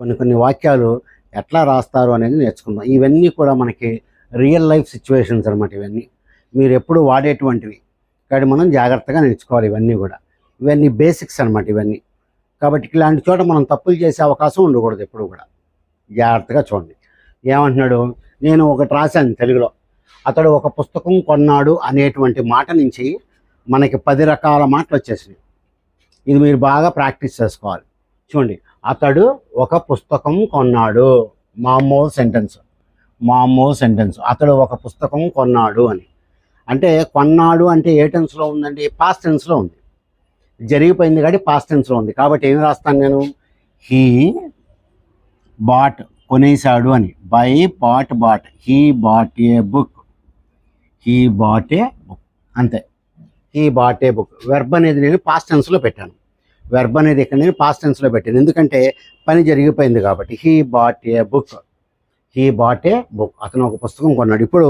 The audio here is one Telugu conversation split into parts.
కొన్ని కొన్ని వాక్యాలు ఎట్లా రాస్తారు అనేది నేర్చుకుందాం. ఇవన్నీ కూడా మనకి రియల్ లైఫ్ సిచ్యువేషన్స్ అనమాట. ఇవన్నీ మీరు ఎప్పుడు వాడేటువంటివి, కానీ మనం జాగ్రత్తగా నేర్చుకోవాలి. ఇవన్నీ కూడా ఇవన్నీ బేసిక్స్ అనమాట ఇవన్నీ. కాబట్టి ఇలాంటి చోట మనం తప్పులు చేసే అవకాశం ఉండకూడదు ఎప్పుడు కూడా. జాగ్రత్తగా చూడండి. ఏమంటున్నాడు, నేను ఒకటి రాశాను తెలుగులో, అతడు ఒక పుస్తకం కొన్నాడు అనేటువంటి మాట నుంచి మనకి 10 రకాల మాటలు వచ్చేసినాయి. ఇది మీరు బాగా ప్రాక్టీస్ చేసుకోవాలి. చూడండి, అతడు ఒక పుస్తకం కొన్నాడు, మామూలు సెంటెన్స్. అతడు ఒక పుస్తకం కొన్నాడు అని అంటే, కొన్నాడు అంటే ఏ టెన్స్లో ఉందండి? పాస్ట్ టెన్స్లో ఉంది. జరిగిపోయింది కాబట్టి పాస్ట్ టెన్స్లో ఉంది. కాబట్టి ఏం రాస్తాను నేను? హీ బాట్, కొనేశాడు అని. Buy bought. He bought a book. అంతే. He bought a book. Verb అనేది నేను పాస్ట్ టెన్స్లో పెట్టాను. వెర్బ్ అనేది ఇక్కడ నేను పాస్ట్ టెన్స్లో పెట్టాను, ఎందుకంటే పని జరిగిపోయింది కాబట్టి. He bought a book. అతను ఒక పుస్తకం కొన్నాడు. ఇప్పుడు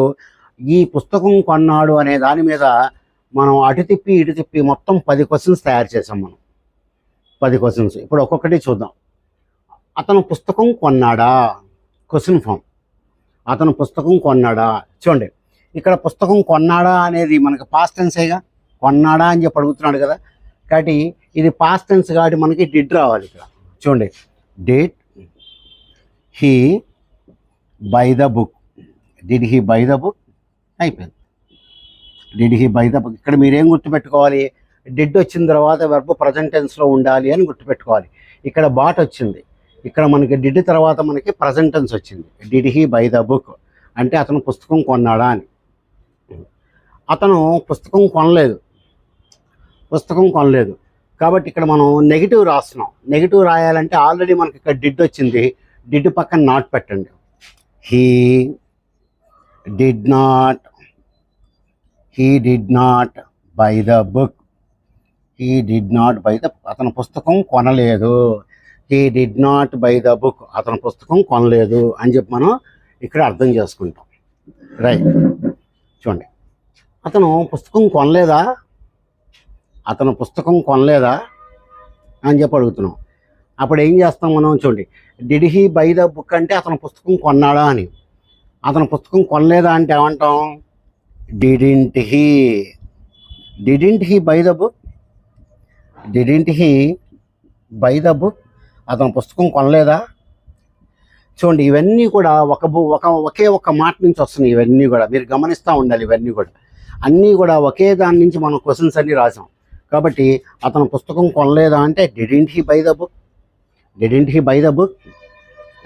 ఈ పుస్తకం కొన్నాడు అనే దాని మీద మనం అటు తిప్పి ఇటు తిప్పి మొత్తం 10 క్వశ్చన్స్ తయారు చేసాం మనం. 10 క్వశ్చన్స్. ఇప్పుడు ఒక్కొక్కటి చూద్దాం. అతను పుస్తకం కొన్నాడా? Question form. అతను పుస్తకం కొన్నాడా? చూడండి, ఇక్కడ పుస్తకం కొన్నాడా అనేది మనకి పాస్ట్ టెన్సేగా. కొన్నాడా అని చెప్పి అడుగుతున్నాడు కదా, కాబట్టి ఇది పాస్ట్ టెన్స్ కాబట్టి మనకి డిడ్ రావాలి ఇక్కడ. చూడండి, did he buy the book. Did he buy the book అయిపోయింది. Did he buy the book. ఇక్కడ మీరేం గుర్తుపెట్టుకోవాలి? డిడ్ వచ్చిన తర్వాత వెర్బ్ ప్రజెంట్ టెన్స్లో ఉండాలి అని గుర్తుపెట్టుకోవాలి. ఇక్కడ బాట్ వచ్చింది, ఇక్కడ మనకి డిడ్ తర్వాత మనకి ప్రజెంట్ టెన్స్ వచ్చింది. Did he buy the book అంటే అతను పుస్తకం కొన్నాడా అని. అతను పుస్తకం కొనలేదు కాబట్టి ఇక్కడ మనం నెగిటివ్ రాస్తున్నాం. నెగిటివ్ రాయాలంటే ఆల్రెడీ మనకి ఇక్కడ డిడ్ వచ్చింది. డిడ్ పక్కన నాట్ పెట్టండి. He did not by the book. అతను పుస్తకం కొనలేదు. He did not by the book. అతను పుస్తకం కొనలేదు అని చెప్పి మనం ఇక్కడ అర్థం చేసుకుంటాం. రైట్. చూడండి, అతను పుస్తకం కొనలేదా అని చెప్పి అడుగుతున్నాం. అప్పుడు ఏం చేస్తాం మనం? చూడండి, did he buy the book అంటే అతను పుస్తకం కొన్నాడా అని. అతను పుస్తకం కొనలేదా అంటే ఏమంటాం? Didn't he buy the book. అతను పుస్తకం కొనలేదా? చూడండి, ఇవన్నీ కూడా ఒకే ఒక మాట నుంచి వస్తున్నాయి. ఇవన్నీ కూడా మీరు గమనిస్తూ ఉండాలి. ఇవన్నీ కూడా అన్నీ కూడా ఒకే దాని నుంచి మనం క్వశ్చన్స్ అన్నీ రాసాం. కాబట్టి అతను పుస్తకం కొనలేదా అంటే didn't he buy the book.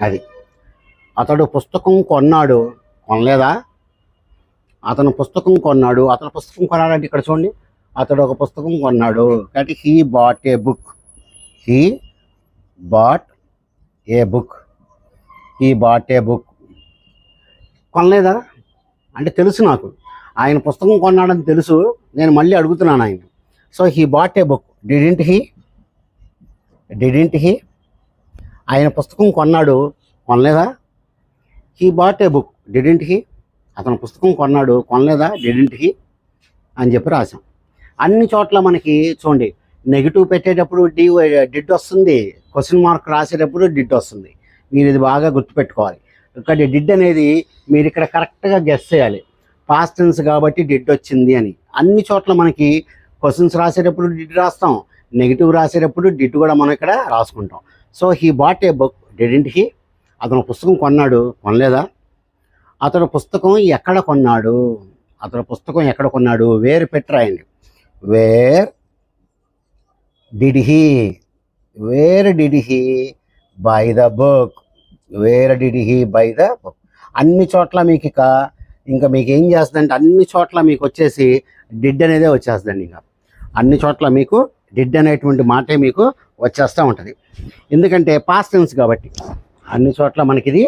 అది. అతడు పుస్తకం కొనలేదా? అతను పుస్తకం కొనాలంటే ఇక్కడ చూడండి, అతడు ఒక పుస్తకం కొన్నాడు కాబట్టి హీ బాట్ ఏ బుక్. కొనలేదా అంటే తెలుసు నాకు, ఆయన పుస్తకం కొన్నాడని తెలుసు, నేను మళ్ళీ అడుగుతున్నాను ఆయన. So he bought a book. Didn't he ఆయన పుస్తకం కొనలేదా? He bought a book. Didn't he అతను పుస్తకం కొనలేదా? డిడింట్ హీ అని చెప్పి రాసాం. అన్ని చోట్ల మనకి చూడండి, నెగిటివ్ పెట్టేటప్పుడు డిడ్ వస్తుంది, క్వశ్చన్ మార్క్ రాసేటప్పుడు డిడ్ వస్తుంది. మీరు ఇది బాగా గుర్తుపెట్టుకోవాలి. ఇక్కడ డిడ్ అనేది మీరు ఇక్కడ కరెక్ట్గా గెస్ చేయాలి. పాస్ట్ టెన్స్ కాబట్టి డిడ్ వచ్చింది అని. అన్ని చోట్ల మనకి క్వశ్చన్స్ రాసేటప్పుడు డిడ్ రాస్తాం, నెగిటివ్ రాసేటప్పుడు డిడ్ కూడా మనం ఇక్కడ రాసుకుంటాం. So he bought a book. Didn't he అతను పుస్తకం కొనలేదా? అతడు పుస్తకం ఎక్కడ కొన్నాడు? వేర్ పెట్టి రాయండి. Wear did he buy the book. అన్ని చోట్ల మీకు ఇంకా మీకు ఏం చేస్తుందంటే అన్ని చోట్ల మీకు వచ్చేసి డిడ్ అనేదే వచ్చేస్తుందండి. ఇంకా అన్ని చోట్ల మీకు డిడ్ అనేటువంటి మాటే మీకు వచ్చేస్తూ ఉంటుంది. ఎందుకంటే పాస్ట్ టెన్స్ కాబట్టి అన్ని చోట్ల మనకి ఇది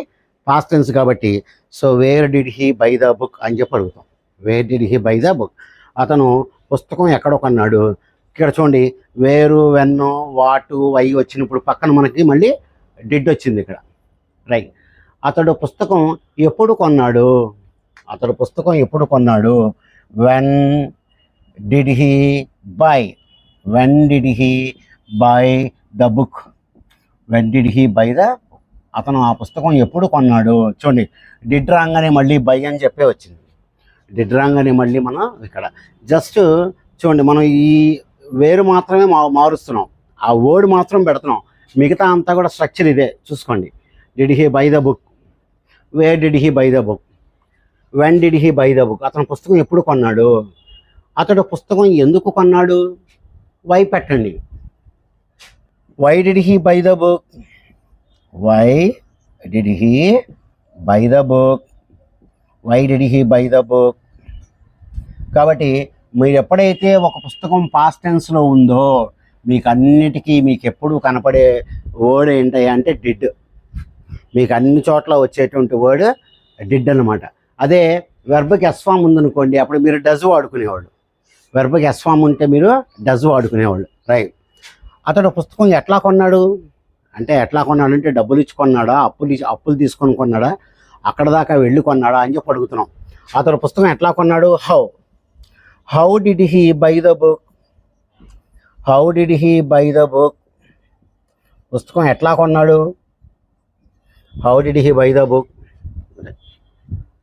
పాస్ట్ టెన్స్ కాబట్టి. So where did he buy the book అని చెప్పి అడుగుతాం. Wear did he buy the book. అతను పుస్తకం ఎక్కడ కొన్నాడు? ఇక్కడ చూడండి, వేరు, వెన్ను, వాటు, వై వచ్చినప్పుడు పక్కన మనకి మళ్ళీ డిడ్ వచ్చింది ఇక్కడ. రైట్. అతడు పుస్తకం ఎప్పుడు కొన్నాడు? When did he buy the book. అతను ఆ పుస్తకం ఎప్పుడు కొన్నాడు. చూడండి, డిడ్ రాగానే మళ్ళీ బై అని చెప్పే వచ్చింది. డిడ్ రాగానే మళ్ళీ మనం ఇక్కడ జస్ట్ చూడండి, మనం ఈ వేరు మాత్రమే మారుస్తున్నాం, ఆ వర్డ్ మాత్రం పెడుతున్నాం, మిగతా అంతా కూడా స్ట్రక్చర్ ఇదే. చూసుకోండి, did he buy the book, wear did he buy the book, when did he buy the book. అతను పుస్తకం ఎప్పుడు కొన్నాడు, అతడు పుస్తకం ఎందుకు కొన్నాడు, వై పెట్టండి. Why did he buy the book, why did he buy the book, why did he buy the book. కాబట్టి మీరు ఎప్పుడైతే ఒక పుస్తకం పాస్ట్ టెన్స్లో ఉందో మీకు అన్నిటికీ మీకు ఎప్పుడు కనపడే వర్డ్ ఏంటి అంటే డిడ్. మీకు అన్ని చోట్ల వచ్చేటువంటి వర్డ్ డిడ్ అనమాట. అదే వెర్బ్కి ఎస్ ఫామ్ ఉందనుకోండి, అప్పుడు మీరు డజ్ వాడుకునేవాళ్ళు. వెర్బ్కి ఎస్ ఫామ్ ఉంటే మీరు డజ్ వాడుకునేవాళ్ళు. రైట్. అతడు పుస్తకం ఎట్లా కొన్నాడు అంటే, ఎట్లా కొన్నాడు అంటే డబ్బులు ఇచ్చి కొన్నాడా, అప్పులు తీసుకొని కొన్నాడా, అక్కడ దాకా వెళ్ళి కొన్నాడా అని చెప్పి అడుగుతున్నాం. అతడు పుస్తకం ఎట్లా కొన్నాడు, how did he buy the book, how did he buy the book. పుస్తకం ఎట్లా కొన్నాడు, how did he buy the book.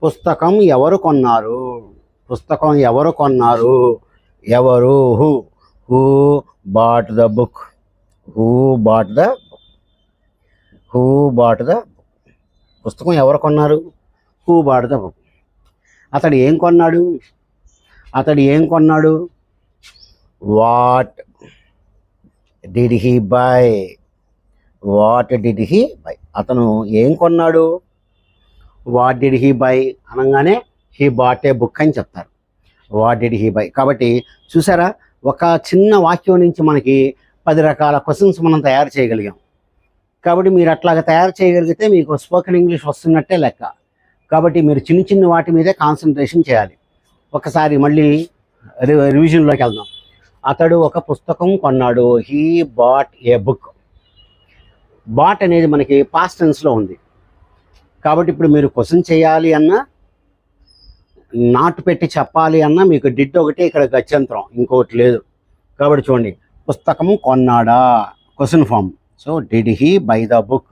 పుస్తకం ఎవరు కొన్నారు, పుస్తకం ఎవరు కొన్నారు, ఎవరు, who bought the book, who bought the book, who bought the book. పుస్తకం ఎవరు కొన్నారు, హూ బాట్ ద బుక్. అతడు ఏం కొన్నాడు, అతడు ఏం కొన్నాడు, what did he by, what did he by. అతను ఏం కొన్నాడు, వాట్ డిడ్ హీ బై అనగానే హీ బాట్ ఏ బుక్ అని చెప్తారు. What did he by. కాబట్టి చూసారా, ఒక చిన్న వాక్యం నుంచి మనకి 10 రకాల క్వశ్చన్స్ మనం తయారు చేయగలిగాం. కాబట్టి మీరు అట్లాగా తయారు చేయగలిగితే మీకు స్పోకెన్ ఇంగ్లీష్ వస్తున్నట్టే లెక్క. కాబట్టి మీరు చిన్న చిన్న వాటి మీదే కాన్సన్ట్రేషన్ చేయాలి. ఒకసారి మళ్ళీ రివిజన్లోకి వెళ్దాం. అతడు ఒక పుస్తకం కొన్నాడు, he bought a book. Bought అనేది మనకి పాస్ట్ టెన్స్లో ఉంది. కాబట్టి ఇప్పుడు మీరు క్వశ్చన్ చేయాలి అన్నా, నాట్ పెట్టి చెప్పాలి అన్నా మీకు డిడ్ ఒకటి ఇక్కడ గత్యంతరం, ఇంకోటి లేదు. కాబట్టి చూడండి, పుస్తకం కొన్నాడా question form. So did he buy the book,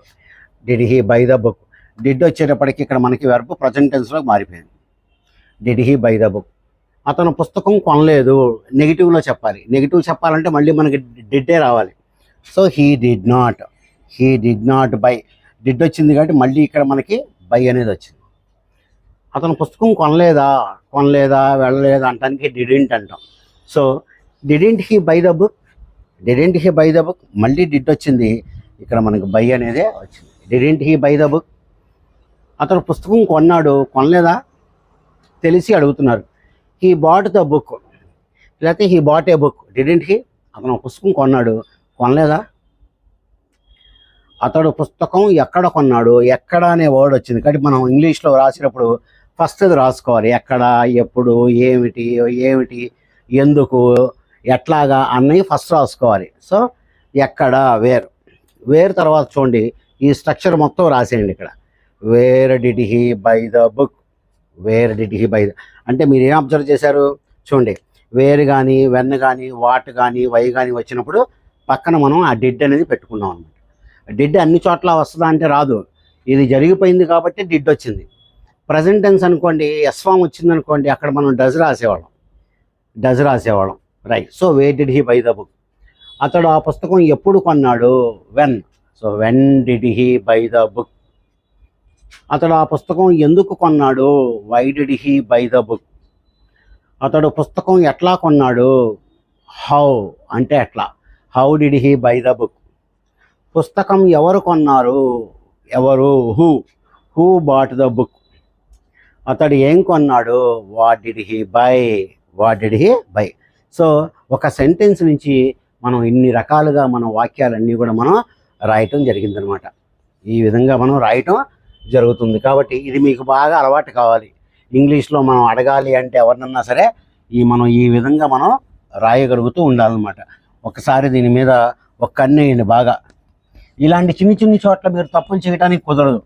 did he buy the book. Did వచ్చేటప్పటికి ఇక్కడ మనకి వెర్బ్ ప్రజెంట్ టెన్స్లో మారిపోయింది. Did he buy the book. అతను పుస్తకం కొనలేదు, నెగిటివ్లో చెప్పాలి. నెగిటివ్ చెప్పాలంటే మళ్ళీ మనకి డిడ్డే రావాలి. So he did not by. Did వచ్చింది కాబట్టి మళ్ళీ ఇక్కడ మనకి బై అనేది వచ్చింది. అతను పుస్తకం కొనలేదా వెళ్ళలేదా అంటానికి డిడెంట్ అంటాం. So didn't he buy the book, didn't he buy the book, మళ్ళీ డిడ్ వచ్చింది, ఇక్కడ మనకి బై అనేదే వచ్చింది. Didn't he buy the book. అతను పుస్తకం కొనలేదా తెలిసి అడుగుతున్నారు. హీ బాట్ ద బుక్, లేకపోతే he bought a book. Didn't he, అతను పుస్తకం కొనలేదా. అతడు పుస్తకం ఎక్కడ కొన్నాడు, ఎక్కడ అనే వర్డ్ వచ్చింది కాబట్టి మనం ఇంగ్లీష్లో రాసినప్పుడు ఫస్ట్ అది రాసుకోవాలి. ఎక్కడ, ఎప్పుడు, ఏమిటి, ఎందుకు, ఎట్లాగా అన్నవి ఫస్ట్ రాసుకోవాలి. సో ఎక్కడ, వేర్ తర్వాత చూడండి ఈ స్ట్రక్చర్ మొత్తం రాసేయండి ఇక్కడ. Wear did he buy the book, wear did he buy the. అంటే మీరు ఏం అబ్జర్వ్ చేశారు చూడండి, వేర్ కానీ, వెన్ కానీ, వాట్ కానీ, వై కానీ వచ్చినప్పుడు పక్కన మనం ఆ డిడ్ అనేది పెట్టుకున్నాం అనమాట. డిడ్ అన్ని చోట్ల వస్తుందా అంటే రాదు, ఇది జరిగిపోయింది కాబట్టి డిడ్ వచ్చింది. ప్రజెంట్ టెన్స్ అనుకోండి, ఎస్ ఫామ్ వచ్చింది అనుకోండి, అక్కడ మనం డజ్ రాసేవాళ్ళం. Right. So where did he buy the book. అతడు ఆ పుస్తకం ఎప్పుడు కొన్నాడు, when. So when did he buy the book. అతడు ఆ పుస్తకం ఎందుకు కొన్నాడు, why did he buy the book. అతడు పుస్తకం ఎట్లా కొన్నాడు, హౌ అంటే ఎట్లా, how did he buy the book. పుస్తకం ఎవరు కొన్నారు, ఎవరు, హూ బాట్ ద బుక్. అతడు ఏం కొన్నాడు, what did he by. So ఒక సెంటెన్స్ నుంచి మనం ఇన్ని రకాలుగా మన వాక్యాలన్నీ కూడా మనం రాయటం జరిగిందనమాట. ఈ విధంగా మనం రాయటం జరుగుతుంది. కాబట్టి ఇది మీకు బాగా అలవాటు కావాలి. ఇంగ్లీష్లో మనం అడగాలి అంటే ఎవరినన్నా సరే మనం ఈ విధంగా మనం రాయగలుగుతూ ఉండాలన్నమాట. ఒకసారి దీని మీద ఒక కన్నేయండి బాగా. ఇలాంటి చిన్ని చోట్ల మీరు తప్పులు చేయడానికి కుదరదు.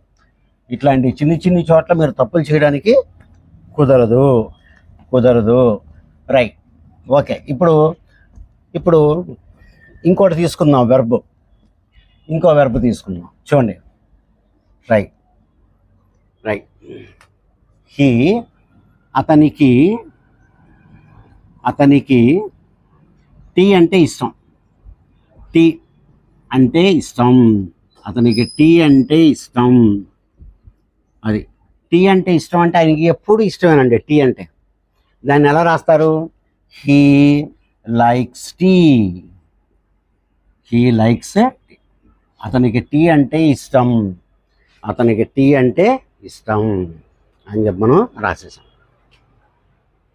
ఇట్లాంటి చిన్ని చోట్ల మీరు తప్పులు చేయడానికి కుదరదు. రైట్. ఓకే. ఇప్పుడు ఇంకోటి తీసుకుందాం, ఇంకో వెర్బ్ తీసుకుందాం. చూడండి, రైట్ రైట్ హీ అతనికి టీ అంటే ఇష్టం. టీ అంటే ఇష్టం. అతనికి టీ అంటే ఇష్టం. అది టీ అంటే ఇష్టం అంటే ఆయనకి ఎప్పుడు ఇష్టమేనండి టీ అంటే. దాన్ని ఎలా రాస్తారు? He likes tea. He likes. అతనికి టీ అంటే ఇష్టం. అతనికి టీ అంటే ఇష్టం అని చెప్పి మనం రాసేసాం.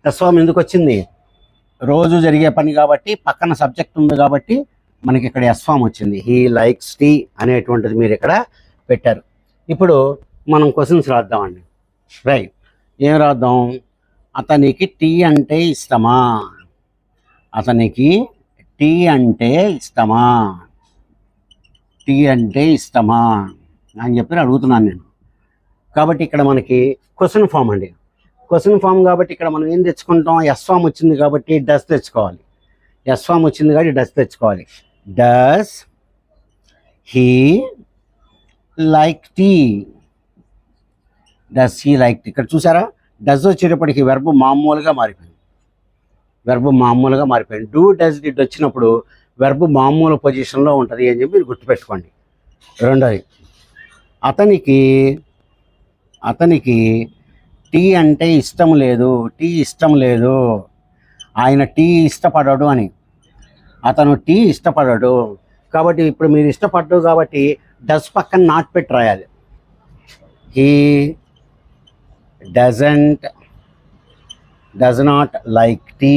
ఎస్వామ్ ఎందుకు వచ్చింది? రోజు జరిగే పని కాబట్టి, పక్కన సబ్జెక్ట్ ఉంది కాబట్టి మనకి ఇక్కడ ఎస్వామ్ వచ్చింది. హీ లైక్స్ టీ అనేటువంటిది మీరు ఇక్కడ పెట్టారు. ఇప్పుడు మనం క్వశ్చన్స్ రాద్దామండి. రైట్, ఏం రాద్దాం? అతనికి టీ అంటే ఇష్టమా? అతనికి టీ అంటే ఇష్టమా? టీ అంటే ఇష్టమా అని చెప్పి అడుగుతున్నాను నేను. కాబట్టి ఇక్కడ మనకి క్వశ్చన్ ఫామ్ అండి. క్వశ్చన్ ఫామ్ కాబట్టి ఇక్కడ మనం ఏం తెచ్చుకుంటాం? ఎస్వామ్ వచ్చింది కాబట్టి డస్ తెచ్చుకోవాలి. ఎస్వామ్ వచ్చింది కాబట్టి డస్ తెచ్చుకోవాలి. Does he like tea? Does he like tea? ఇక్కడ చూసారా, డస్ వచ్చేటప్పటికి వెర్బ్ మామూలుగా మారిపోయింది. డూ డస్ డిడ్ వచ్చినప్పుడు వెర్బ్ మామూలు పొజిషన్లో ఉంటుంది అని చెప్పి మీరు గుర్తుపెట్టుకోండి. రెండోది, అతనికి టీ అంటే ఇష్టం లేదు. ఆయన టీ ఇష్టపడడు అని. అతను టీ ఇష్టపడడు కాబట్టి ఇప్పుడు మీరు ఇష్టపడ్డు కాబట్టి డస్ పక్కన నాట్ పెట్టి రాయాలి. He does not like tea.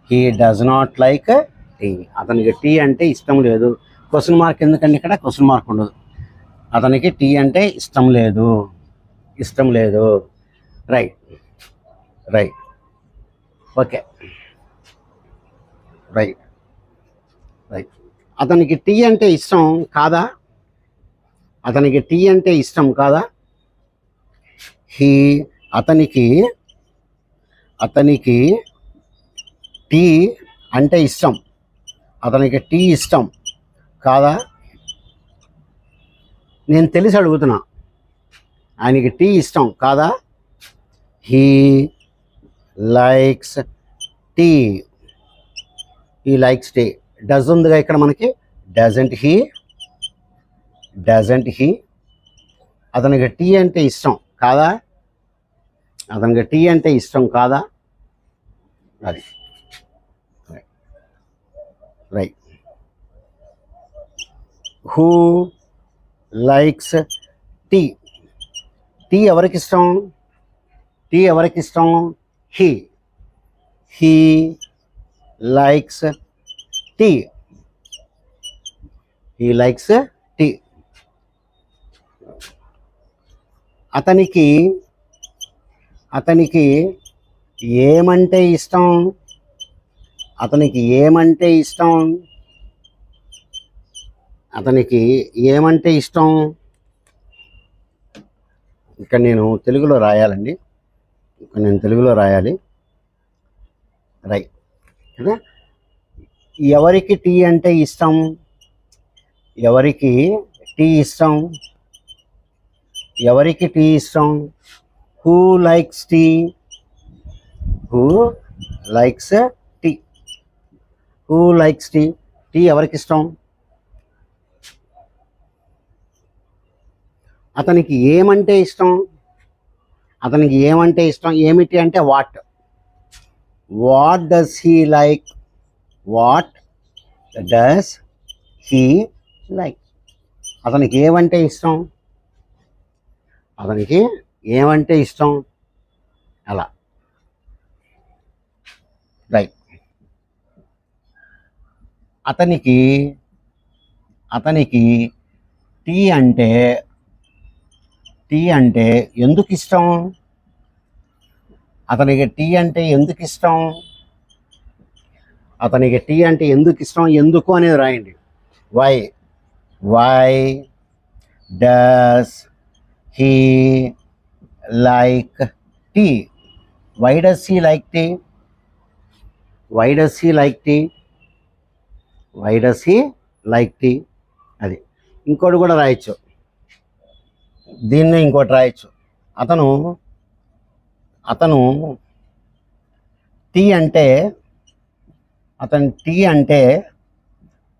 He does not like tea. అతనికి టీ అంటే ఇష్టం లేదు. క్వశ్చన్ మార్క్ ఎందుకండి? ఇక్కడ క్వశ్చన్ మార్క్ ఉండదు. అతనికి టీ అంటే ఇష్టం లేదు. Right okay. రైట్ అతనికి టీ అంటే ఇష్టం కాదా? అతనికి టీ అంటే ఇష్టం. అతనికి టీ ఇష్టం కాదా? నేను తెలిసి అడుగుతున్నా, ఆయనకి టీ ఇష్టం కాదా? He likes tea. డస్ ఉందిగా ఇక్కడ మనకి. Doesn't he. అతనికి టీ అంటే ఇష్టం కాదా? అది right. Who likes tea? Tea ఎవరికి ఇష్టం? He likes tea. అతనికి ఏమంటే ఇష్టం? ఇక్కడ నేను తెలుగులో రాయాలండి. రైట్ కదా. ఎవరికి టీ అంటే ఇష్టం? Who likes tea? టీ ఎవరికి ఇష్టం? అతనికి ఏమంటే ఇష్టం? ఏమిటి అంటే వాట్ డస్ హీ లైక్? అతనికి ఏమంటే ఇష్టం? అలా. రైట్. అతనికి టీ అంటే ఎందుకు ఇష్టం? ఎందుకు అనేది రాయండి. Why does he like tea? Why does he like tea? అది. ఇంకోటి కూడా రాయొచ్చు. దీన్నే ఇంకోటి రాయొచ్చు. అతను అతను టీ అంటే అతను టీ అంటే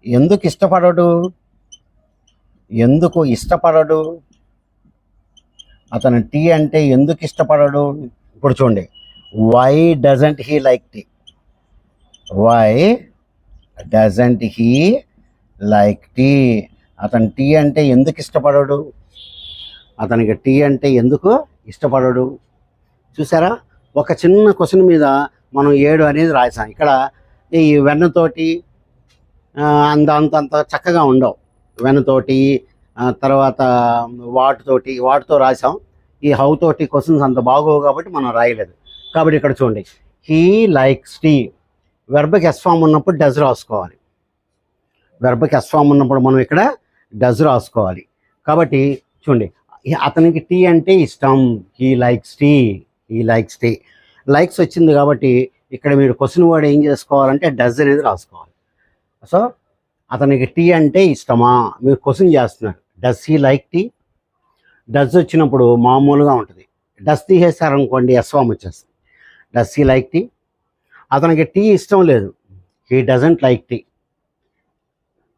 ఎందుకు ఇష్టపడడు? ఎందుకు ఇష్టపడడు? అతను టీ అంటే ఎందుకు ఇష్టపడడు? ఇప్పుడు చూడండి, why doesn't he like tea? Why doesn't he like tea? అతను టీ అంటే ఎందుకు ఇష్టపడడు? అతనికి టీ అంటే ఎందుకు ఇష్టపడడు? చూసారా, ఒక చిన్న క్వశ్చన్ మీద మనం 7 అనేది రాసాం. ఇక్కడ ఈ వెన్నతోటి అంత చక్కగా ఉండవు. వెన్నతోటి తర్వాత వాటితో రాసాం. ఈ హౌ తోటి క్వశ్చన్స్ అంత బాగోవు కాబట్టి మనం రాయలేదు. కాబట్టి ఇక్కడ చూడండి, హీ లైక్స్ టీ. వెర్బ్కి ఎస్ ఫామ్ ఉన్నప్పుడు డస్ రాసుకోవాలి. వెర్బ్కి ఎస్ ఫామ్ ఉన్నప్పుడు మనం ఇక్కడ డస్ రాసుకోవాలి. కాబట్టి చూడండి, అతనికి టీ అంటే ఇష్టం. He likes tea. He likes tea. Likes వచ్చింది కాబట్టి ఇక్కడ మీరు క్వశ్చన్ వర్డ్ ఏం చేసుకోవాలంటే డస్ అనేది రాసుకోవాలి. సో అతనికి టీ అంటే ఇష్టమా? మీరు క్వశ్చన్ చేస్తున్నారు. Does he like tea? Does వచ్చినప్పుడు మామూలుగా ఉంటుంది. డస్ తీసేస్తారనుకోండి, ఎస్ ఫామ్ వచ్చేస్తుంది. Does he like tea? అతనికి టీ ఇష్టం లేదు. He doesn't like tea.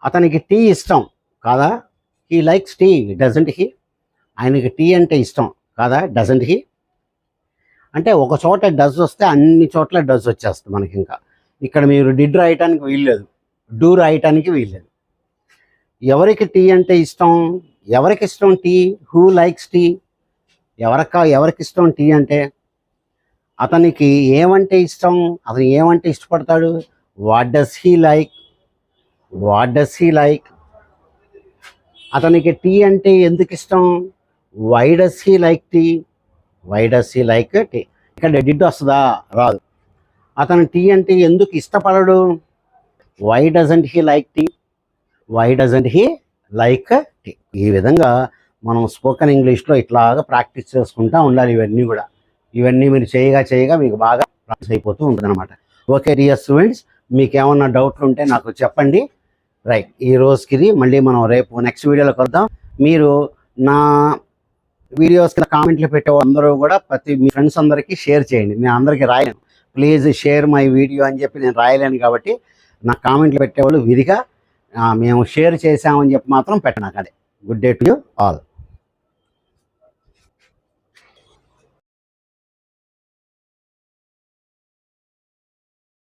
అతనికి టీ ఇష్టం కాదా? He likes tea. Doesn't he? ఆయనకి టీ అంటే ఇష్టం కాదా? Doesn't he? అంటే ఒక చోట డస్ వస్తే అన్ని చోట్ల డస్ వచ్చేస్తుంది మనకి. ఇంకా ఇక్కడ మీరు డిడ్ రాయటానికి వీల్లేదు, డూ రాయటానికి వీల్లేదు. ఎవరికి టీ అంటే ఇష్టం? ఎవరికి ఇష్టం టీ? Who likes tea? ఎవరికి ఇష్టం టీ అంటే? అతనికి ఏమంటే ఇష్టం? అతను ఏమంటే ఇష్టపడతాడు? What does he like? What does he like? అతనికి టీ అంటే ఎందుకు ఇష్టం? Why does he like tea? Why does he like tea? ఇక్కడ డిడ్ వస్తుందా? రాదు. అతను టీ అంటే ఎందుకు ఇష్టపడడు? Why doesn't he like tea? Why doesn't he like tea? ఈ విధంగా మనం స్పోకెన్ ఇంగ్లీష్లో ఇట్లాగా ప్రాక్టీస్ చేసుకుంటూ ఉండాలి. ఇవన్నీ మీరు చేయగా మీకు బాగా ప్రాక్టీస్ అయిపోతూ ఉంటుంది అనమాట. ఓకే డియర్ స్టూడెంట్స్, మీకు ఏమన్నా డౌట్లు ఉంటే నాకు చెప్పండి. రైట్, ఈ రోజుకి మళ్ళీ మనం రేపు నెక్స్ట్ వీడియోలో కలుద్దాం. మీరు నా వీడియోస్ కామెంట్లు పెట్టే అందరూ కూడా మీ ఫ్రెండ్స్ అందరికీ షేర్ చేయండి. నేను అందరికీ రాయలేను, ప్లీజ్ షేర్ మై వీడియో అని చెప్పి నేను రాయలేను. కాబట్టి నా కామెంట్లు పెట్టేవాళ్ళు విధిగా మేము షేర్ చేసామని చెప్పి మాత్రం పెట్టను. అదే good day to you all.